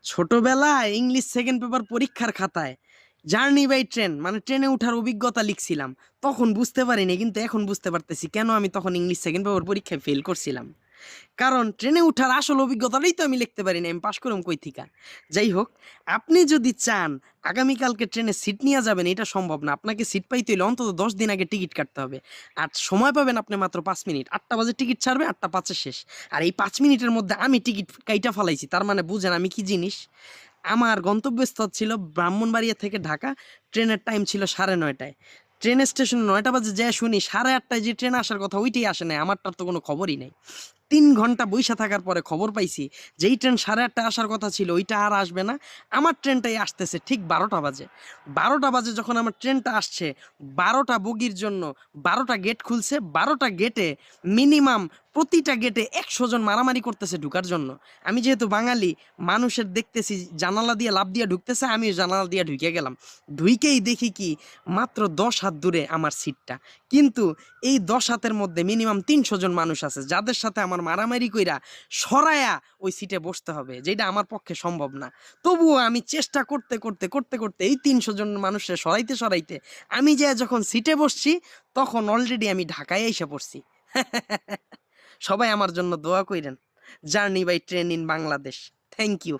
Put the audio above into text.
ছোটবেলায় English second paper পরীক্ষার খাতায় জার্নি বাই ট্রেন মানে ট্রেনে ওঠার অভিজ্ঞতা লিখছিলাম। তখন বুঝতে পারিনি, কিন্তু এখন বুঝতে পারতেছি কেন আমি তখন ইংলিশ সেকেন্ড পেপার পরীক্ষায় ফেল করছিলাম। কারণ ট্রেনে উঠার আসল অভিজ্ঞতাটাই তো আমি লিখতে পারিনি, আমি পাশ করলাম কই থিকা। যাই হোক, আপনি যদি চান আগামীকালকে ট্রেনে সিট নিয়ে যাবেন, এটা সম্ভব না। আপনাকে সিট পাইতে হলে অন্তত 10 দিন আগে টিকিট কাটতে হবে। আর সময় পাবেন আপনি মাত্র 5 মিনিট। 8টা বাজে টিকিট ছাড়বে, 8টা 5-এ শেষ। আর এই 5 মিনিটের মধ্যে আমি টিকিট কাইটা ফালাইছি, তার মানে বুঝেন আমি কি জিনিস। আমার গন্তব্যস্থল ছিল ব্রাহ্মণবাড়িয়া থেকে ঢাকা। ট্রেনের টাইম ছিল 9:30টায়। ট্রেন স্টেশনে 9টা বাজে যায় শুনি 8:30টায় যে ট্রেন আসার কথা ওইটাই আসে নাই। আমারটার তো কোনো খবরই নেই। 3 ঘন্টা বইসা থাকার পরে খবর পাইছি যেই ট্রেন 8:30টায় আসার কথা ছিল ওইটা আর আসবে না, আমার ট্রেনটাই আসতেছে ঠিক 12টা বাজে। 12টা বাজে যখন আমার ট্রেনটা আসছে, 12টা বগির জন্য 12টা গেট খুলছে। 12টা গেটে মিনিমাম প্রতিটা গেটে 100 জন মারামারি করতেছে ঢুকার জন্য। আমি যেহেতু বাঙালি, মানুষের দেখতেছি জানালা দিয়ে লাফ দিয়ে ঢুকতেছে, আমিও জানালা দিয়ে ঢুকে গেলাম। ঢুইকেই দেখি কি মাত্র 10 হাত দূরে আমার সিটটা। কিন্তু এই 10 হাতের মধ্যে মিনিমাম 300 জন মানুষ আছে যাদের সাথে আমার মারামারি কইরা সরায়া ওই সিটে বসতে হবে, যেটা আমার পক্ষে সম্ভব না। তবুও আমি চেষ্টা করতে করতে করতে করতে এই 300 জন মানুষের সরাইতে সরাইতে আমি যে যখন সিটে বসছি, তখন অলরেডি আমি ঢাকায় এসে পড়ছি। সবাই আমার জন্য দোয়া কইরেন। Journey by train in Bangladesh. Thank you.